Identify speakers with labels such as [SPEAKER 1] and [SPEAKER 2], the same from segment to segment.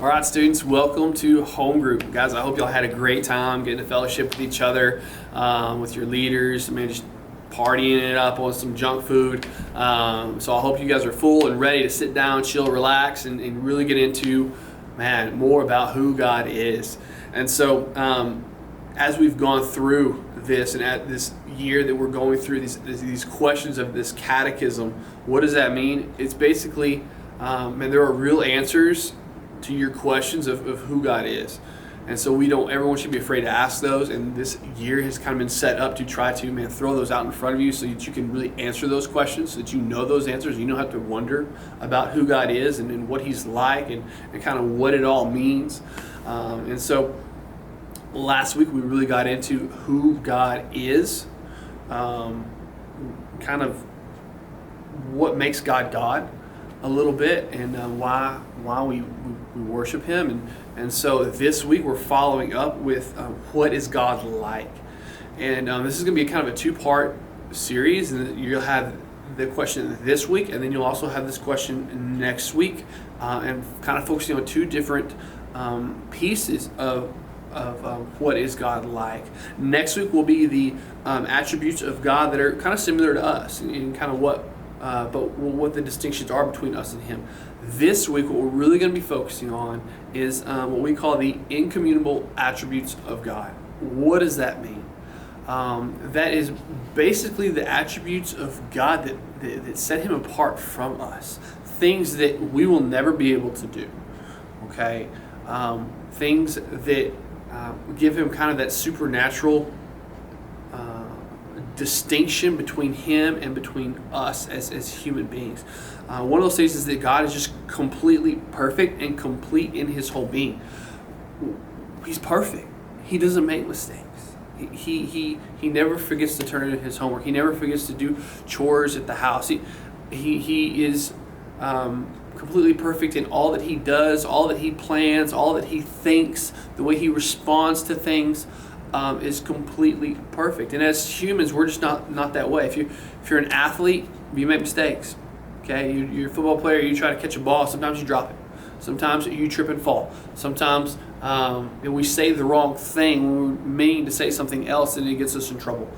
[SPEAKER 1] All right, students, welcome to home group. Guys, I hope y'all had a great time getting to fellowship with each other, with your leaders, just partying it up on some junk food. So I hope you guys are full and ready to sit down, chill, relax, and really get into, more about who God is. And so as we've gone through this and at this year that we're going through these questions of this catechism, what does that mean? It's basically, there are real answers to your questions of who God is. And so everyone should be afraid to ask those, and this year has kind of been set up to try to throw those out in front of you so that you can really answer those questions, so that you know those answers. You don't have to wonder about who God is and what He's like and kind of what it all means. And so last week we really got into who God is, kind of what makes God God a little bit, and why we worship Him, and so this week we're following up with what is God like, and this is going to be kind of a two-part series, and you'll have the question this week, and then you'll also have this question next week, and kind of focusing on two different pieces of what is God like. Next week will be the attributes of God that are kind of similar to us, and kind of what the distinctions are between us and Him. This week, what we're really going to be focusing on is what we call the incommunicable attributes of God. What does that mean? That is basically the attributes of God that set Him apart from us. Things that we will never be able to do. Okay? Things that give Him kind of that supernatural distinction between Him and between us as human beings. One of those things is that God is just completely perfect and complete in His whole being. He's perfect. He doesn't make mistakes. He never forgets to turn in His homework. He never forgets to do chores at the house. He is completely perfect in all that He does, all that He plans, all that He thinks, the way He responds to things. Is completely perfect. And as humans, we're just not that way. If you're an athlete, you make mistakes. Okay, you're a football player, you try to catch a ball, sometimes you drop it. Sometimes you trip and fall. Sometimes we say the wrong thing when we mean to say something else, and it gets us in trouble.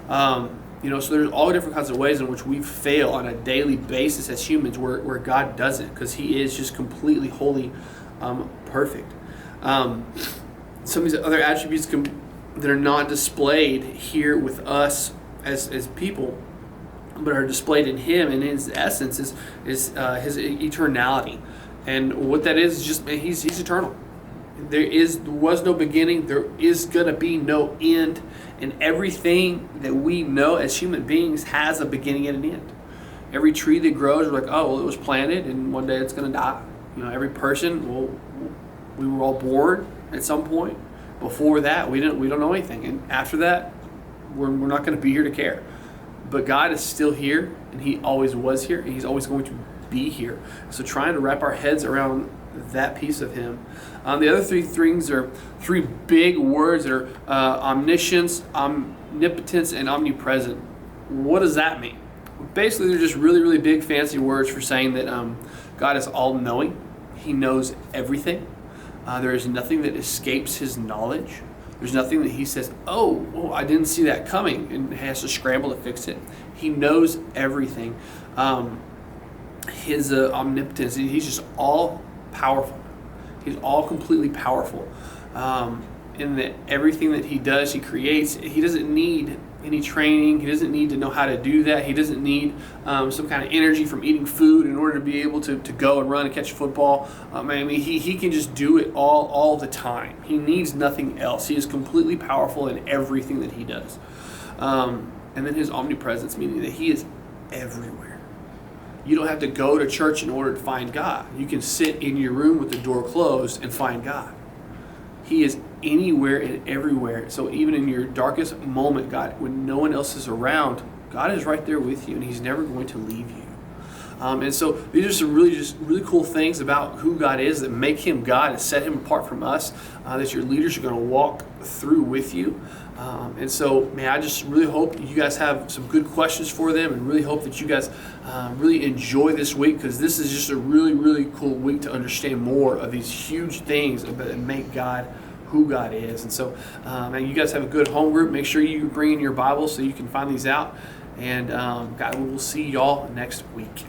[SPEAKER 1] So there's all different kinds of ways in which we fail on a daily basis as humans where God doesn't, because He is just completely holy, perfect. Some of these other attributes that are not displayed here with us as people, but are displayed in Him and in His essence is His eternality. And what that is just He's eternal. There was no beginning, there is going to be no end, and everything that we know as human beings has a beginning and an end. Every tree that grows, we're like, oh, well, it was planted and one day it's going to die. Every person, we were all born at some point. Before that, we don't know anything, and after that, we're not going to be here to care. But God is still here, and He always was here, and He's always going to be here. So trying to wrap our heads around that piece of Him. The other three things are three big words that are omniscience, omnipotence, and omnipresent. What does that mean? Basically, they're just really, really big, fancy words for saying that God is all-knowing. He knows everything. There is nothing that escapes His knowledge. There's nothing that He says, oh, I didn't see that coming, and has to scramble to fix it. He knows everything. His omnipotence, He's just all powerful. He's all completely powerful. In that everything that He does, He creates. He doesn't need any training. He doesn't need to know how to do that. He doesn't need some kind of energy from eating food in order to be able to go and run and catch a football. He can just do it all the time. He needs nothing else. He is completely powerful in everything that He does. And then His omnipresence, meaning that He is everywhere. You don't have to go to church in order to find God. You can sit in your room with the door closed and find God. He is anywhere and everywhere. So even in your darkest moment, God, when no one else is around, God is right there with you, and He's never going to leave you. And so these are some really cool things about who God is that make him God and set him apart from us, that your leaders are going to walk through with you. And so, man, I just really hope you guys have some good questions for them, and really hope that you guys really enjoy this week, because this is just a really cool week to understand more of these huge things that make God who God is. And so, man, you guys have a good home group. Make sure you bring in your Bible so you can find these out. And God, we will see y'all next week.